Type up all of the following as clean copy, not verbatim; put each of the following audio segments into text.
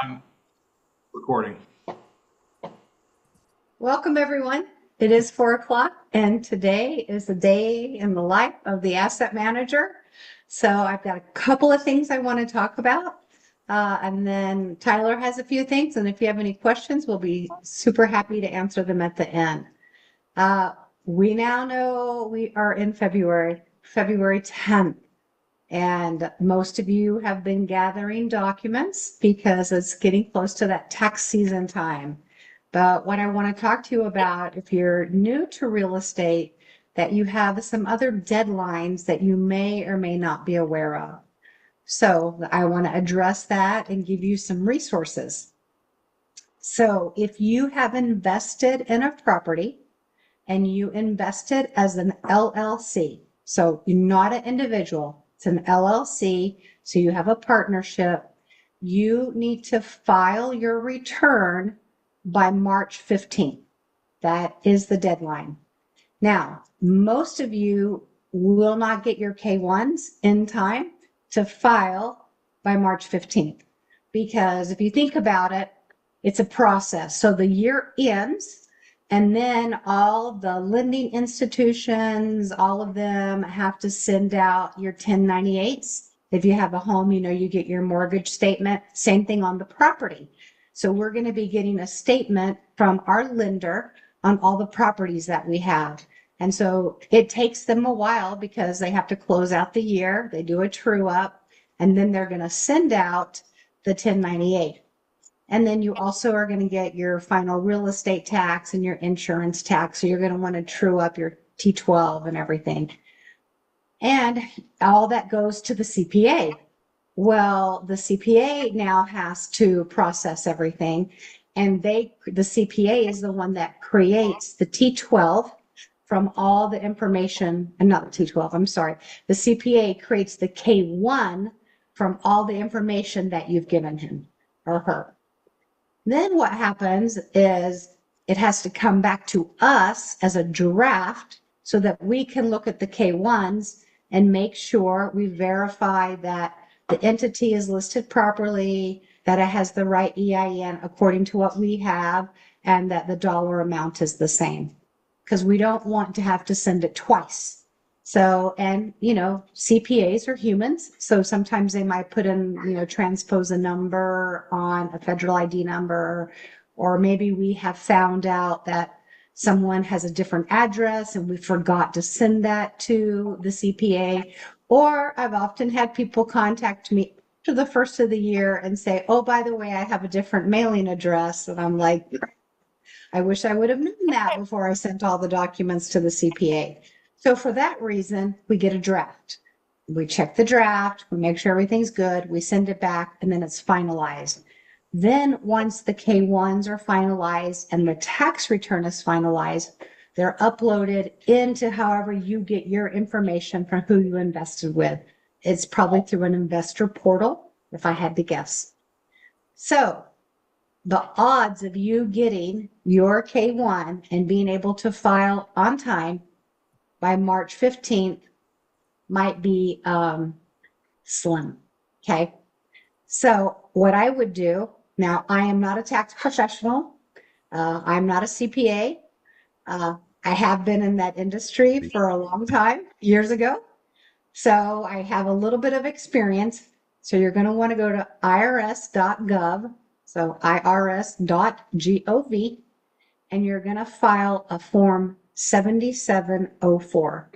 I'm recording. Welcome, everyone. It is 4 o'clock, and today is the day in the life of the asset manager. So I've got a couple of things I want to talk about. And then Tyler has a few things. And if you have any questions, we'll be super happy to answer them at the end. Uh, we now know we are in February 10th. And most of you have been gathering documents because it's getting close to that tax season time. But what I want to talk to you about, if you're new to real estate, that you have some other deadlines that you may or may not be aware of. So I want to address that and give you some resources. So if you have invested in a property and you invested as an LLC, so you're not an individual, it's an LLC, so you have a partnership, you need to file your return by March 15th. That is the deadline. Now, most of you will not get your K1s in time to file by March 15th. Because if you think about it, it's a process. So the year ends, and then all the lending institutions, all of them have to send out your 1098s. If you have a home, you get your mortgage statement. Same thing on the property. So we're going to be getting a statement from our lender on all the properties that we have. And so it takes them a while because they have to close out the year. They do a true up, and then they're going to send out the 1098. And then you also are going to get your final real estate tax and your insurance tax. So you're going to want to true up your T12 and everything. And all that goes to the CPA. Well, the CPA now has to process everything, and the CPA is the one that creates the T12 from all the information, and not the T12, I'm sorry. The CPA creates the K1 from all the information that you've given him or her. Then what happens is it has to come back to us as a draft so that we can look at the K1s and make sure we verify that the entity is listed properly, that it has the right EIN according to what we have, and that the dollar amount is the same. Because we don't want to have to send it twice. So, and CPAs are humans. So sometimes they might put in, transpose a number on a federal ID number, or maybe we have found out that someone has a different address and we forgot to send that to the CPA. Or I've often had people contact me to the first of the year and say, oh, by the way, I have a different mailing address. And I'm like, I wish I would have known that before I sent all the documents to the CPA. So for that reason, we get a draft. We check the draft, we make sure everything's good, we send it back, and then it's finalized. Then once the K1s are finalized and the tax return is finalized, they're uploaded into however you get your information from who you invested with. It's probably through an investor portal, if I had to guess. So the odds of you getting your K1 and being able to file on time by March 15th might be slim. Okay. So what I would do now, I am not a tax professional. I'm not a CPA. I have been in that industry for a long time, years ago. So I have a little bit of experience. So you're going to want to go to irs.gov, so irs.gov, and you're going to file a form 7704.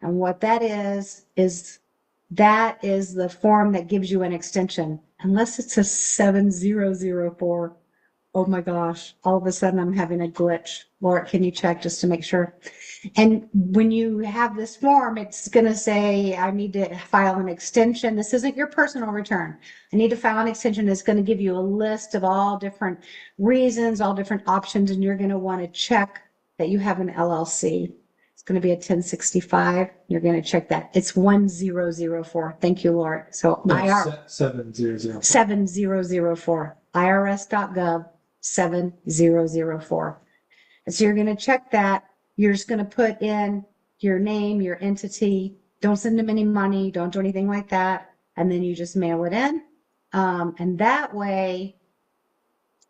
And what that is that is the form that gives you an extension, unless it's a 7004. Oh my gosh, all of a sudden I'm having a glitch. Laura, can you check just to make sure? And when you have this form, it's going to say, I need to file an extension. This isn't your personal return. I need to file an extension. It's going to give you a list of all different reasons, all different options, and you're going to want to check that you have an LLC. It's going to be a 1065. You're going to check that. It's 1004. Thank you, Laura. So No, IR 7004. 7004, irs.gov 7004. And so you're going to check that. You're just going to put in your name, your entity. Don't send them any money. Don't do anything like that. And then you just mail it in. And that way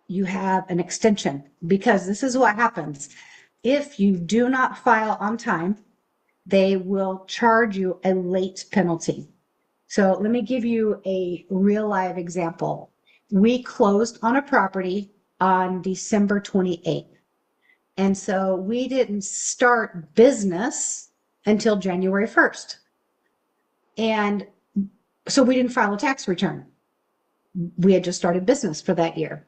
you have an extension, because this is what happens. If you do not file on time, they will charge you a late penalty. So let me give you a real live example. We closed on a property on December 28th. And so we didn't start business until January 1st. And so we didn't file a tax return. We had just started business for that year.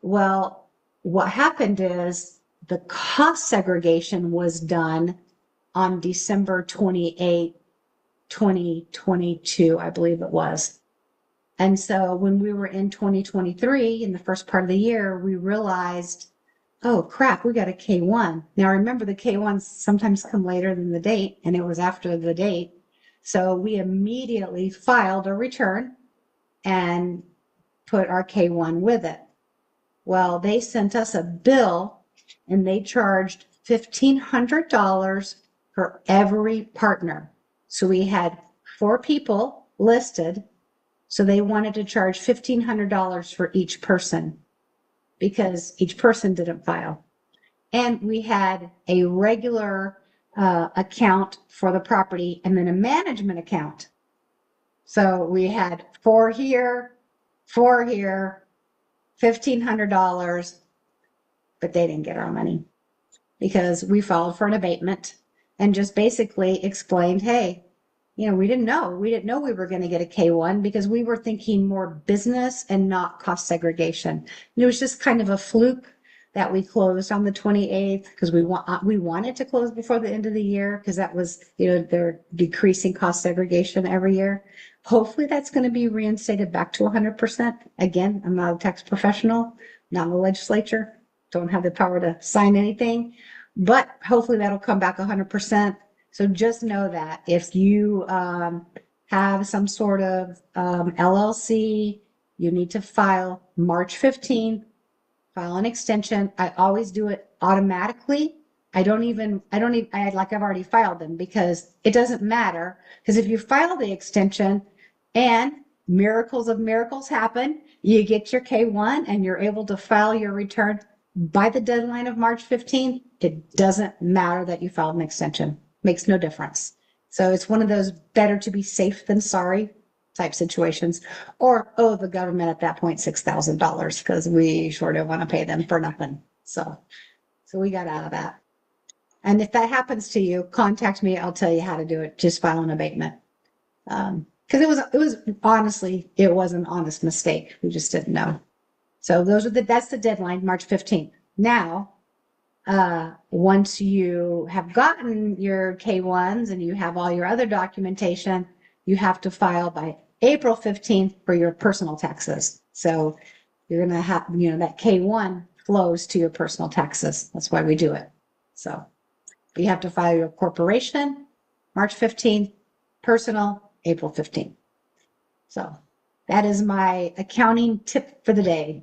Well, what happened is the cost segregation was done on December 28th, 2022, I believe it was. And so when we were in 2023, in the first part of the year, we realized, oh crap, we got a K1. Now remember, the K1s sometimes come later than the date, and it was after the date. So we immediately filed a return and put our K1 with it. Well, they sent us a bill and they charged $1,500 for every partner. So we had 4 people listed. So they wanted to charge $1,500 for each person because each person didn't file. And we had a regular account for the property and then a management account. So we had 4 here, 4 here, $1,500, but they didn't get our money because we filed for an abatement and just basically explained, hey, we didn't know. We didn't know we were going to get a K1 because we were thinking more business and not cost segregation. And it was just kind of a fluke that we closed on the 28th because we wanted to close before the end of the year because that was, they're decreasing cost segregation every year. Hopefully that's going to be reinstated back to 100%. Again, I'm not a tax professional, not in the legislature, don't have the power to sign anything, but hopefully that'll come back 100%. So just know that if you have some sort of LLC, you need to file March 15th, file an extension. I always do it automatically. I've already filed them because it doesn't matter. Because if you file the extension and miracles of miracles happen, you get your K1 and you're able to file your return by the deadline of March 15th, it doesn't matter that you filed an extension. Makes no difference. So it's one of those better to be safe than sorry type situations. Or, oh, the government at that point, $6,000 because we sure don't want to pay them for nothing. So we got out of that. And if that happens to you, contact me. I'll tell you how to do it. Just file an abatement. Because it was honestly, it was an honest mistake. We just didn't know. So that's the deadline, March 15th. Now, once you have gotten your K1s and you have all your other documentation, you have to file by April 15th for your personal taxes. So you're going to have, that K1 flows to your personal taxes. That's why we do it. So you have to file your corporation, March 15th, personal, April 15th. So that is my accounting tip for the day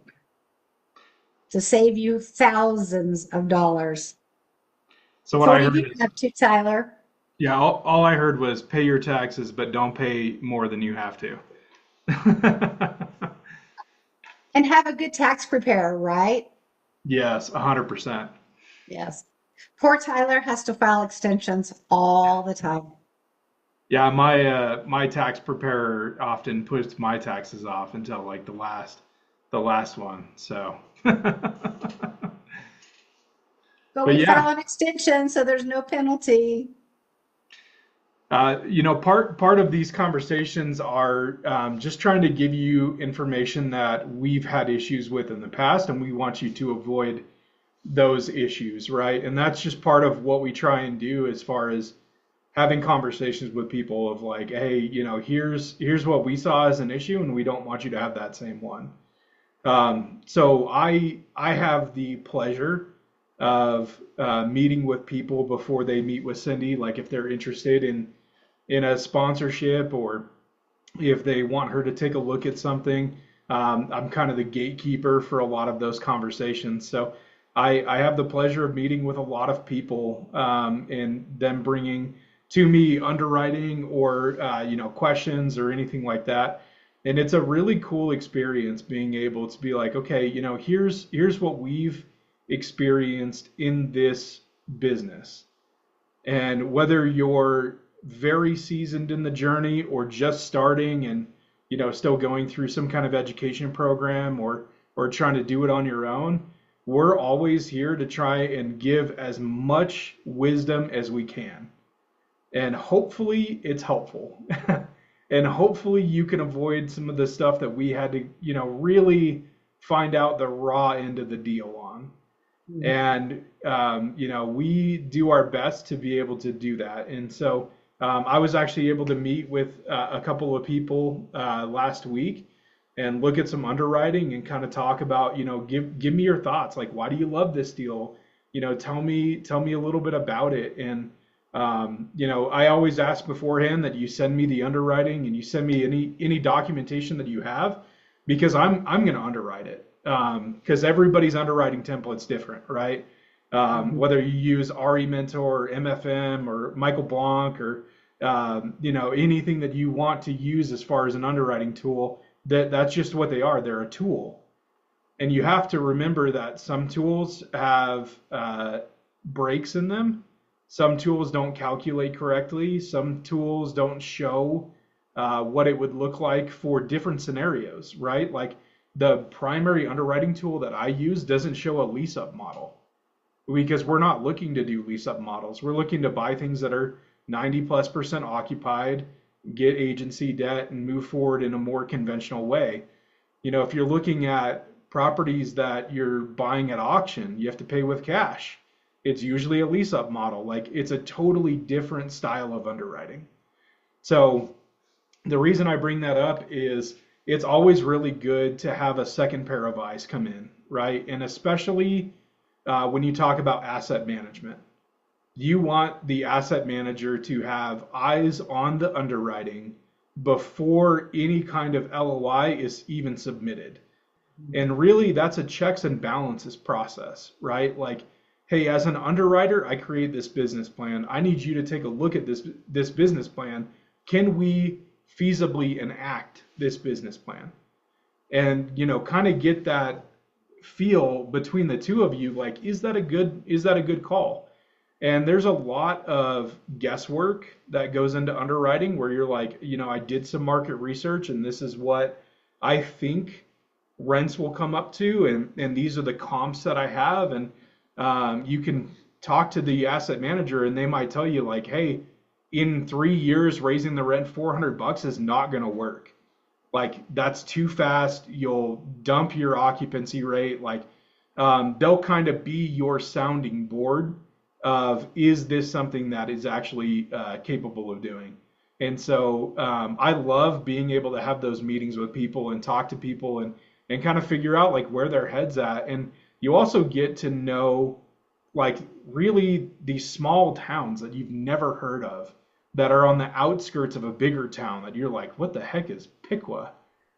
to save you thousands of dollars. So what I heard you is, have to, Tyler. yeah, all I heard was pay your taxes, but don't pay more than you have to. And have a good tax preparer, right? Yes, 100%. Yes. Poor Tyler has to file extensions all the time. Yeah, my tax preparer often puts my taxes off until like the last one. So, But but we yeah, file an extension, so there's no penalty. part of these conversations are just trying to give you information that we've had issues with in the past, and we want you to avoid those issues, right? And that's just part of what we try and do as far as having conversations with people of like, hey, here's what we saw as an issue, and we don't want you to have that same one. So I have the pleasure of meeting with people before they meet with Cindy, like if they're interested in a sponsorship or if they want her to take a look at something. I'm kind of the gatekeeper for a lot of those conversations. So I have the pleasure of meeting with a lot of people and them bringing to me underwriting or questions or anything like that. And it's a really cool experience being able to be like, okay, here's what we've experienced in this business. And whether you're very seasoned in the journey or just starting and still going through some kind of education program or trying to do it on your own, we're always here to try and give as much wisdom as we can. And hopefully it's helpful. And hopefully you can avoid some of the stuff that we had to, really find out the raw end of the deal on. Mm. And we do our best to be able to do that. And so I was actually able to meet with a couple of people last week and look at some underwriting and kind of talk about, give me your thoughts. Like, why do you love this deal? Tell me a little bit about it. And I always ask beforehand that you send me the underwriting and you send me any documentation that you have, because I'm going to underwrite it. Because everybody's underwriting template's different, right? Mhm. Whether you use RE Mentor, or MFM, or Michael Blanc, or anything that you want to use as far as an underwriting tool, that's just what they are. They're a tool, and you have to remember that some tools have breaks in them. Some tools don't calculate correctly. Some tools don't show what it would look like for different scenarios, right? Like the primary underwriting tool that I use doesn't show a lease up model because we're not looking to do lease up models. We're looking to buy things that are 90+% occupied, get agency debt, and move forward in a more conventional way. If you're looking at properties that you're buying at auction, you have to pay with cash. It's usually a lease up model. Like it's a totally different style of underwriting. So the reason I bring that up is it's always really good to have a second pair of eyes come in, right? And especially when you talk about asset management, you want the asset manager to have eyes on the underwriting before any kind of LOI is even submitted. And really, that's a checks and balances process, right? Like, hey, as an underwriter, I create this business plan. I need you to take a look at this business plan. Can we feasibly enact this business plan? And kind of get that feel between the two of you, like, is that a good call? And there's a lot of guesswork that goes into underwriting where you're like, I did some market research and this is what I think rents will come up to, and these are the comps that I have. And you can talk to the asset manager and they might tell you like, hey, in 3 years, raising the rent $400 is not going to work. Like that's too fast. You'll dump your occupancy rate. Like they'll kind of be your sounding board of is this something that is actually capable of doing. And so I love being able to have those meetings with people and talk to people and kind of figure out like where their heads at. And you also get to know like really these small towns that you've never heard of that are on the outskirts of a bigger town that you're like, what the heck is Piqua?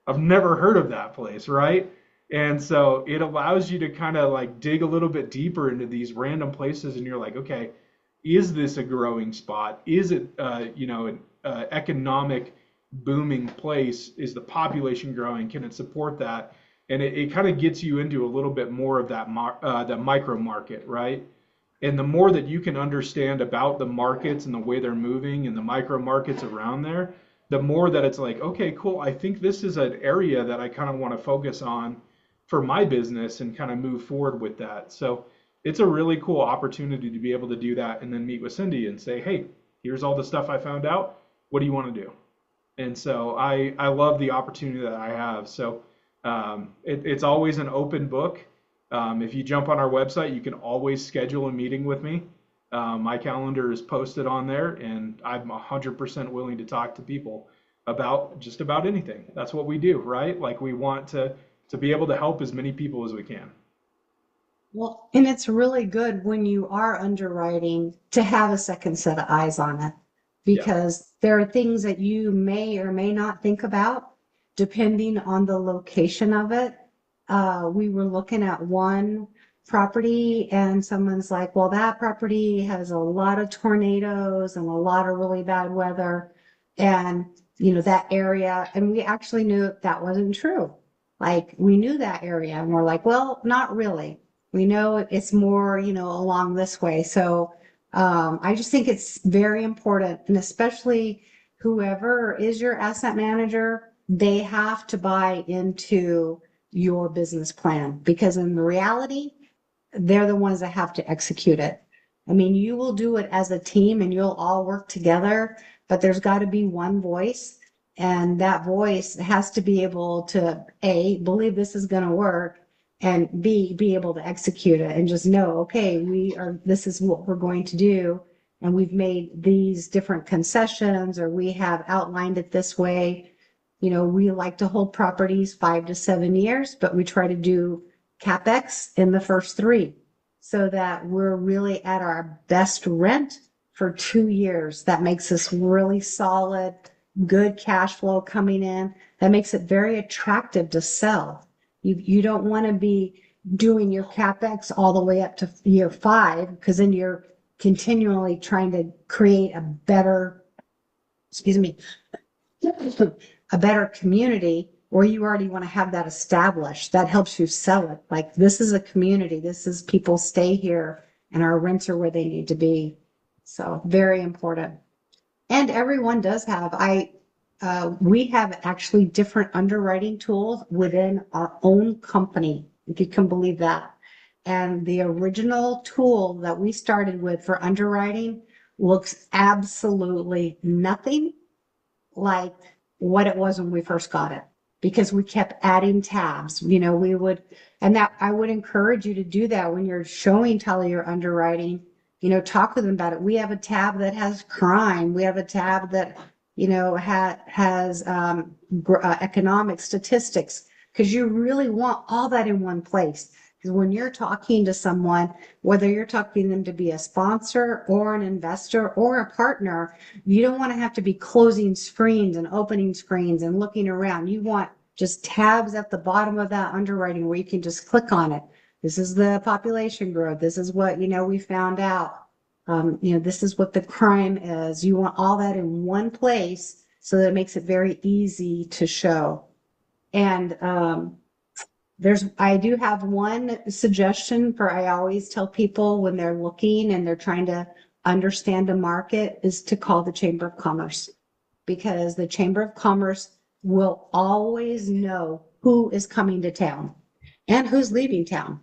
I've never heard of that place, right? And so it allows you to kind of like dig a little bit deeper into these random places and you're like, okay, is this a growing spot? Is it, an economic booming place? Is the population growing? Can it support that? And it kind of gets you into a little bit more of that micro market, right? And the more that you can understand about the markets and the way they're moving and the micro markets around there, the more that it's like, okay, cool. I think this is an area that I kind of want to focus on for my business and kind of move forward with that. So it's a really cool opportunity to be able to do that and then meet with Cindy and say, hey, here's all the stuff I found out. What do you want to do? And so I love the opportunity that I have. So it's always an open book. If you jump on our website, you can always schedule a meeting with me. My calendar is posted on there, and I'm 100% willing to talk to people about just about anything. That's what we do, right? Like we want to be able to help as many people as we can. Well, and it's really good when you are underwriting to have a second set of eyes on it Yeah. because there are things that you may or may not think about depending on the location of it. We were looking at one property and someone's like, well, that property has a lot of tornadoes and a lot of really bad weather. And that area. And we actually knew that wasn't true. Like we knew that area and we're like, well, not really. We know it's more, along this way. So I just think it's very important. And especially whoever is your asset manager, they have to buy into your business plan because in reality, they're the ones that have to execute it. I mean, you will do it as a team and you'll all work together, but there's got to be one voice. And that voice has to be able to A, believe this is going to work, and B, be able to execute it and just know, okay, this is what we're going to do. And we've made these different concessions or we have outlined it this way. We like to hold properties 5 to 7 years, but we try to do CapEx in the first 3 so that we're really at our best rent for 2 years. That makes us really solid, good cash flow coming in. That makes it very attractive to sell. You don't want to be doing your CapEx all the way up to year 5 because then you're continually trying to create a better, excuse me, a better community or you already want to have that established. That helps you sell it. Like this is a community. This is people stay here and our rents are where they need to be. So very important. And everyone does have, we have actually different underwriting tools within our own company, if you can believe that. And the original tool that we started with for underwriting looks absolutely nothing like what it was when we first got it because we kept adding tabs. We would, and that I would encourage you to do that when you're showing Tully your underwriting, talk with them about it. We have a tab that has crime. We have a tab that, has economic statistics because you really want all that in one place. Because when you're talking to someone, whether you're talking to them to be a sponsor or an investor or a partner, you don't want to have to be closing screens and opening screens and looking around. You want just tabs at the bottom of that underwriting where you can just click on it. This is the population growth. This is what, we found out. This is what the crime is. You want all that in one place so that it makes it very easy to show. And I do have one suggestion I always tell people when they're looking and they're trying to understand a market is to call the Chamber of Commerce because the Chamber of Commerce will always know who is coming to town and who's leaving town.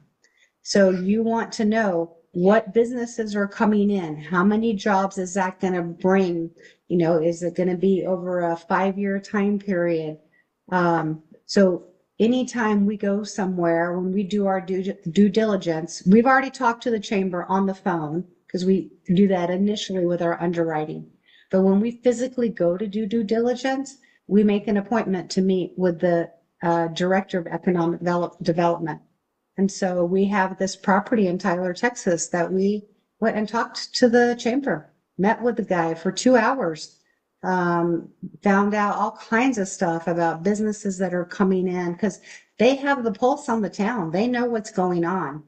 So you want to know what businesses are coming in, how many jobs is that going to bring? Is it going to be over a 5-year time period? So anytime we go somewhere, when we do our due diligence, we've already talked to the chamber on the phone because we do that initially with our underwriting. But when we physically go to do due diligence, we make an appointment to meet with the director of economic development. And so we have this property in Tyler, Texas that we went and talked to the chamber, met with the guy for 2 hours. Found out all kinds of stuff about businesses that are coming in because they have the pulse on the town. They know what's going on.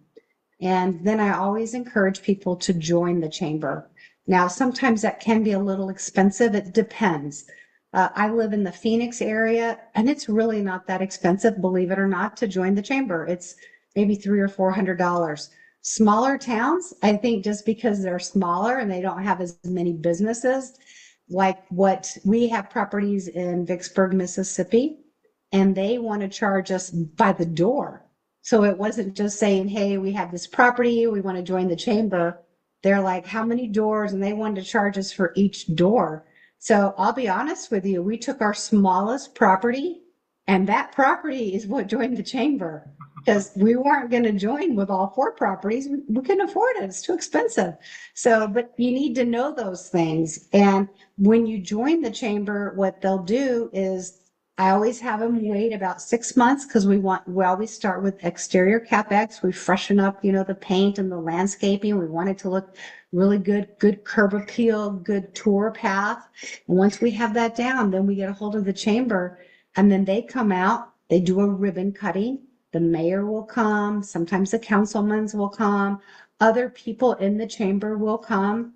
And then I always encourage people to join the chamber. Now, sometimes that can be a little expensive. It depends. I live in the Phoenix area and it's really not that expensive, believe it or not, to join the chamber. It's maybe $300 or $400. Smaller towns, I think just because they're smaller and they don't have as many businesses, like what we have properties in Vicksburg, Mississippi, and they want to charge us by the door. So it wasn't just saying, hey, we have this property, we want to join the chamber. They're like, how many doors? And they wanted to charge us for each door. So I'll be honest with you, we took our smallest property and that property is what joined the chamber because we weren't going to join with all 4 properties. We couldn't afford it. It's too expensive. So, but you need to know those things. And when you join the chamber, what they'll do is I always have them wait about 6 months because we always start with exterior CapEx. We freshen up, the paint and the landscaping. We want it to look really good curb appeal, good tour path. And once we have that down, then we get a hold of the chamber and then they come out, they do a ribbon cutting. The mayor will come. Sometimes the councilmen will come. Other people in the chamber will come.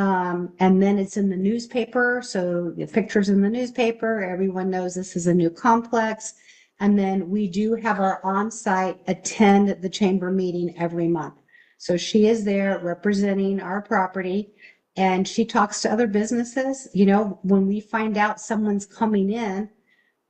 And then it's in the newspaper. So the pictures in the newspaper, everyone knows this is a new complex. And then we do have our on-site attend the chamber meeting every month. So she is there representing our property and she talks to other businesses. You know, when we find out someone's coming in,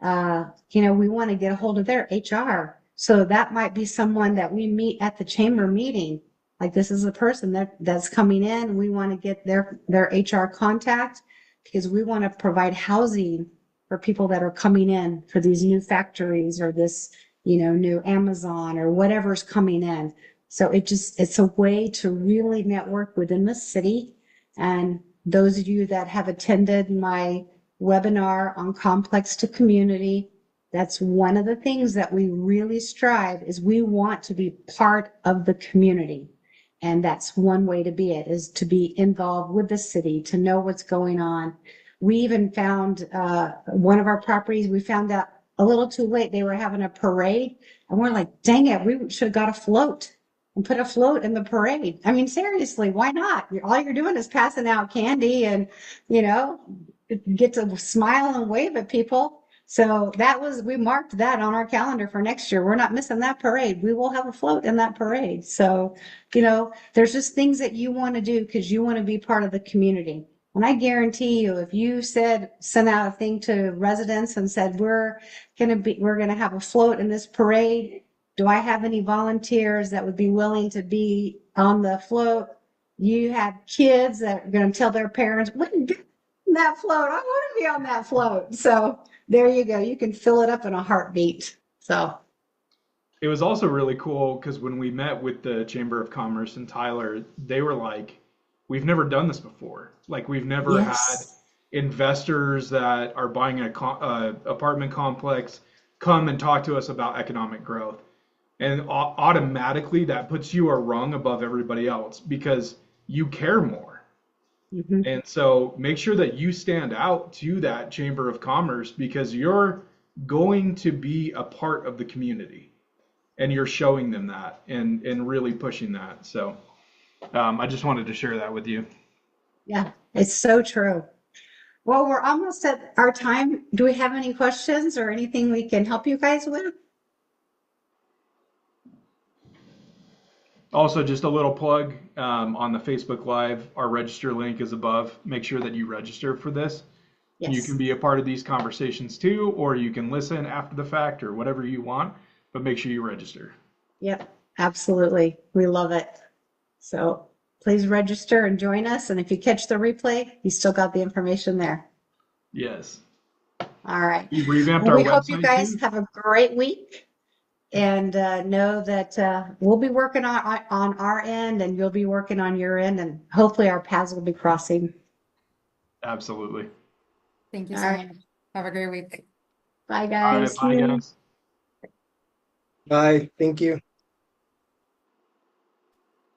we want to get a hold of their HR. So that might be someone that we meet at the chamber meeting. Like this is a person that's coming in. We want to get their HR contact because we want to provide housing for people that are coming in for these new factories or this, new Amazon or whatever's coming in. So it's a way to really network within the city. And those of you that have attended my webinar on complex to community, that's one of the things that we really strive is we want to be part of the community. And that's one way to be it is to be involved with the city, to know what's going on. We even found one of our properties, we found out a little too late they were having a parade. And we're like, dang it, we should have got a float and put a float in the parade. I mean, seriously, why not? All you're doing is passing out candy and, you know, get to smile and wave at people. So we marked that on our calendar for next year. We're not missing that parade. We will have a float in that parade. So, there's just things that you want to do because you want to be part of the community. And I guarantee you, if you sent out a thing to residents and said, we're going to have a float in this parade. Do I have any volunteers that would be willing to be on the float? You have kids that are going to tell their parents, that float. I want to be on that float. So there you go. You can fill it up in a heartbeat. So It was also really cool because when we met with the Chamber of Commerce in Tyler, they were like, we've never done this before. Like, we've never had yes. investors that are buying a apartment complex come and talk to us about economic growth. And automatically that puts you a rung above everybody else because you care more. Mhm. And so make sure that you stand out to that Chamber of Commerce because you're going to be a part of the community and you're showing them that and really pushing that. So I just wanted to share that with you. Yeah, it's so true. Well, we're almost at our time. Do we have any questions or anything we can help you guys with? Also, just a little plug on the Facebook Live, our register link is above. Make sure that you register for this. You can Yes. be a part of these conversations too, or you can listen after the fact or whatever you want, but make sure you register. Yep, absolutely. We love it. So please register and join us. And if you catch the replay, you still got the information there. Yes. All right. We've revamped Well, our we hope you website guys too. have a great week and know that we'll be working on our end and you'll be working on your end and hopefully our paths will be crossing. Absolutely. Thank you All so right. much. Have a great week. Bye, All right. guys. Bye, guys. Bye. Thank you.